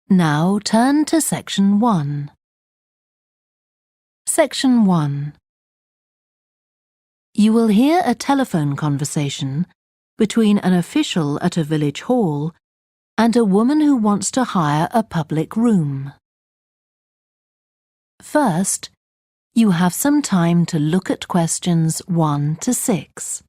Now turn to Section 1. Section 1. You will hear a telephone conversation between an official at a village hall and a woman who wants to hire a public room. First, you have some time to look at questions 1 to 6.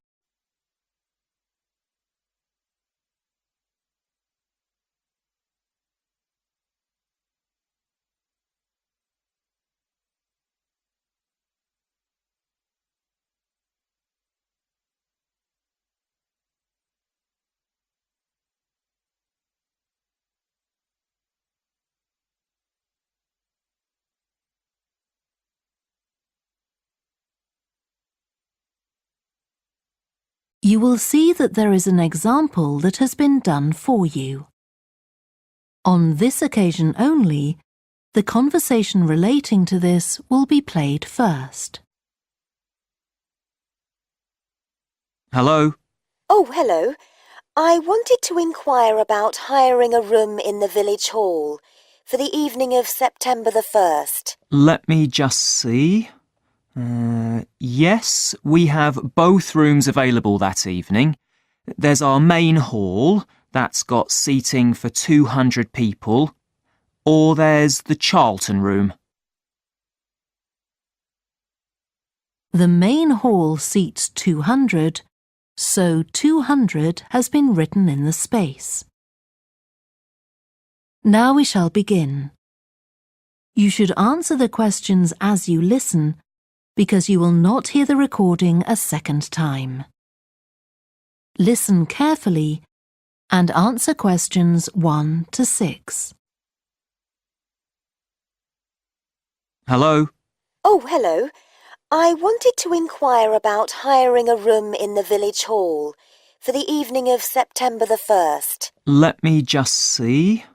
You will see that there is an example that has been done for you. On this occasion only, the conversation relating to this will be played first. Hello? Oh, hello. I wanted to inquire about hiring a room in the village hall for the evening of September the 1st. Let me just see. Yes, we have both rooms available that evening. There's our main hall, that's got seating for 200 people, or there's the Charlton room. The main hall seats 200, so 200 has been written in the space. Now we shall begin. You should answer the questions as you listen, because you will not hear the recording a second time. Listen carefully and answer questions 1 to 6. Hello? Oh, hello. I wanted to inquire about hiring a room in the village hall for the evening of September the 1st. Let me just see.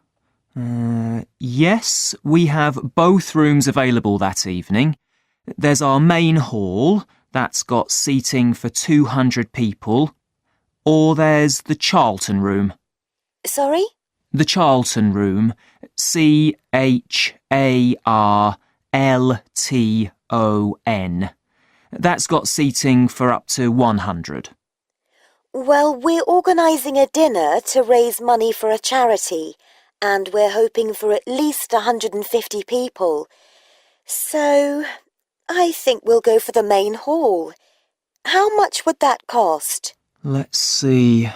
Yes, we have both rooms available that evening. There's our main hall, that's got seating for 200 people, or there's the Charlton room. Sorry? The Charlton room, CHARLTON. That's got seating for up to 100. Well, we're organising a dinner to raise money for a charity, and we're hoping for at least 150 people. So I think we'll go for the main hall. How much would that cost? Let's see.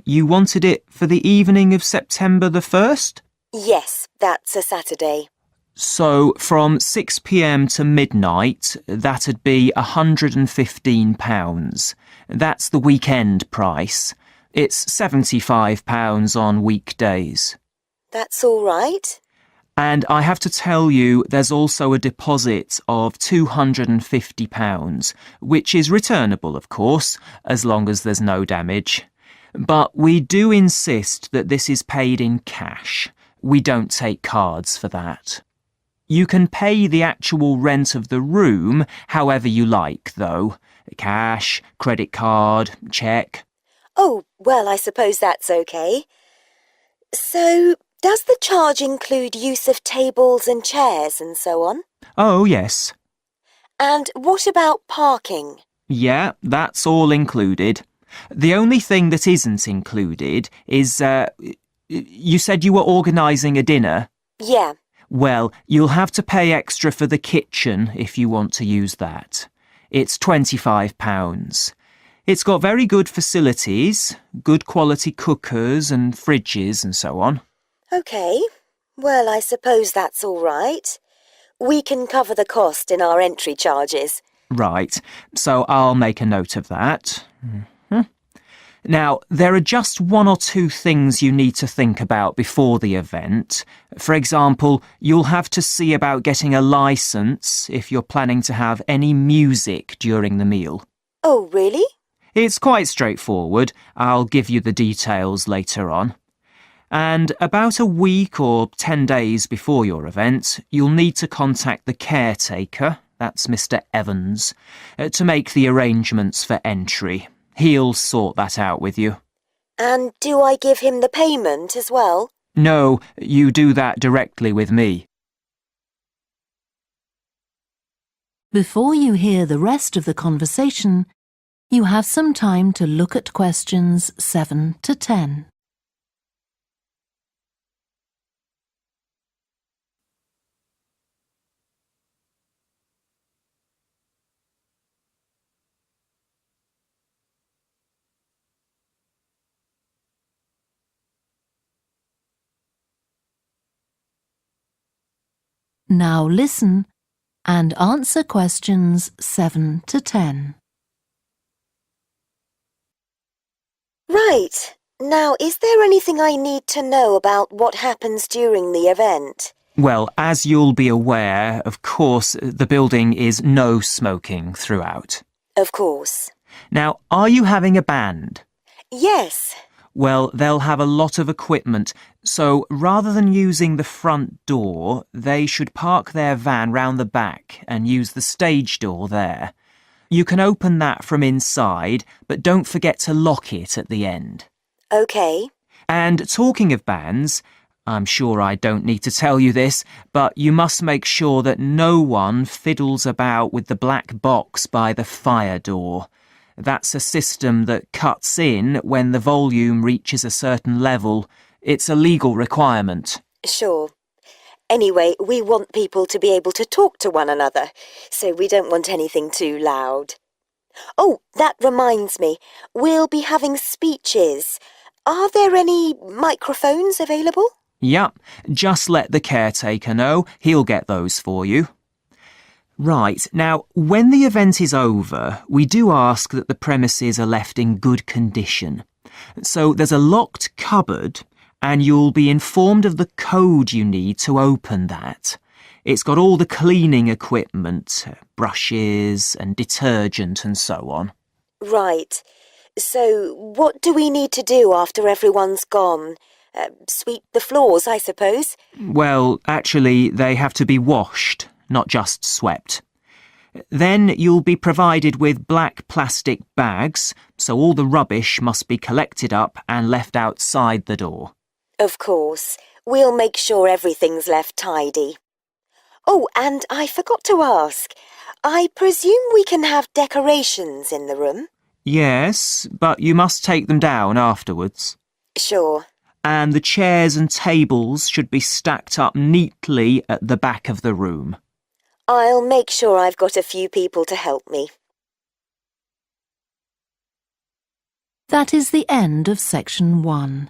You wanted it for the evening of September the 1st? Yes, that's a Saturday. So from 6 p.m. to midnight, that'd be £115. That's the weekend price. It's £75 on weekdays. That's all right. And I have to tell you, there's also a deposit of £250, which is returnable, of course, as long as there's no damage. But we do insist that this is paid in cash. We don't take cards for that. You can pay the actual rent of the room however you like, though. Cash, credit card, cheque. Oh, well, I suppose that's okay. So, does the charge include use of tables and chairs and so on? Oh, yes. And what about parking? Yeah, that's all included. The only thing that isn't included is, you said you were organising a dinner? Yeah. Well, you'll have to pay extra for the kitchen if you want to use that. It's £25. It's got very good facilities, good quality cookers and fridges and so on. OK. Well, I suppose that's all right. We can cover the cost in our entry charges. Right, so I'll make a note of that. Now, there are just 1 or 2 things you need to think about before the event. For example, you'll have to see about getting a licence if you're planning to have any music during the meal. Oh, really? It's quite straightforward. I'll give you the details later on. And about a week or 10 days before your event, you'll need to contact the caretaker, that's Mr. Evans, to make the arrangements for entry. He'll sort that out with you. And do I give him the payment as well? No, you do that directly with me. Before you hear the rest of the conversation, you have some time to look at questions 7 to 10. Now listen and answer questions 7 to 10. Right. Now, is there anything I need to know about what happens during the event? Well, as you'll be aware, of course, the building is no smoking throughout. Of course. Now, are you having a band? Yes. Well, they'll have a lot of equipment, so rather than using the front door, they should park their van round the back and use the stage door there. You can open that from inside, but don't forget to lock it at the end. OK. And talking of bands, I'm sure I don't need to tell you this, but you must make sure that no one fiddles about with the black box by the fire door. That's a system that cuts in when the volume reaches a certain level. It's a legal requirement. Sure. Anyway, we want people to be able to talk to one another, so we don't want anything too loud. Oh, that reminds me. We'll be having speeches. Are there any microphones available? Yup, just let the caretaker know. He'll get those for you. Right, now, when the event is over, we do ask that the premises are left in good condition. So there's a locked cupboard, and you'll be informed of the code you need to open that. It's got all the cleaning equipment, brushes and detergent and so on. Right. So what do we need to do after everyone's gone? Sweep the floors, I suppose? Well, actually, they have to be washed, not just swept. Then you'll be provided with black plastic bags, so all the rubbish must be collected up and left outside the door. Of course. We'll make sure everything's left tidy. Oh, and I forgot to ask. I presume we can have decorations in the room? Yes, but you must take them down afterwards. Sure. And the chairs and tables should be stacked up neatly at the back of the room. I'll make sure I've got a few people to help me. That is the end of section 1.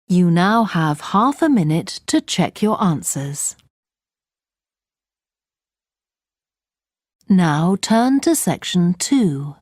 You now have half a minute to check your answers. Now turn to section 2.